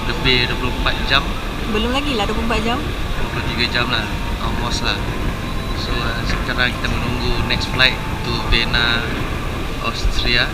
lebih 24 jam. Belum lagi lah 24 jam. 23 jam lah, almost lah. So sekarang kita menunggu next flight to Vienna, Austria.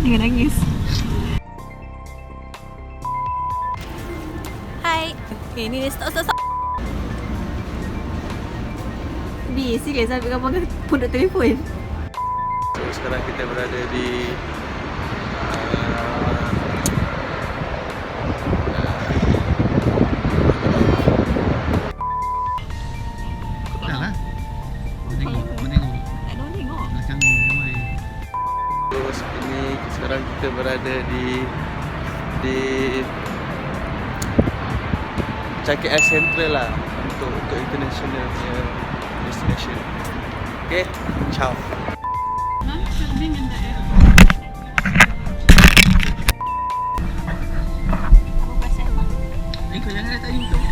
Jangan nangis. Hai. Okay, ni stop. Serius ambil gambar ke pondok telefon? So, sekarang kita berada di dah lah. Menengok Tak ada orang tengok. belakang ni ramai. Terus ini sekarang kita berada di Cakap Air Central lah untuk international punya destination. Okay, ciao. Apa pasal? Kau jangan datang YouTube.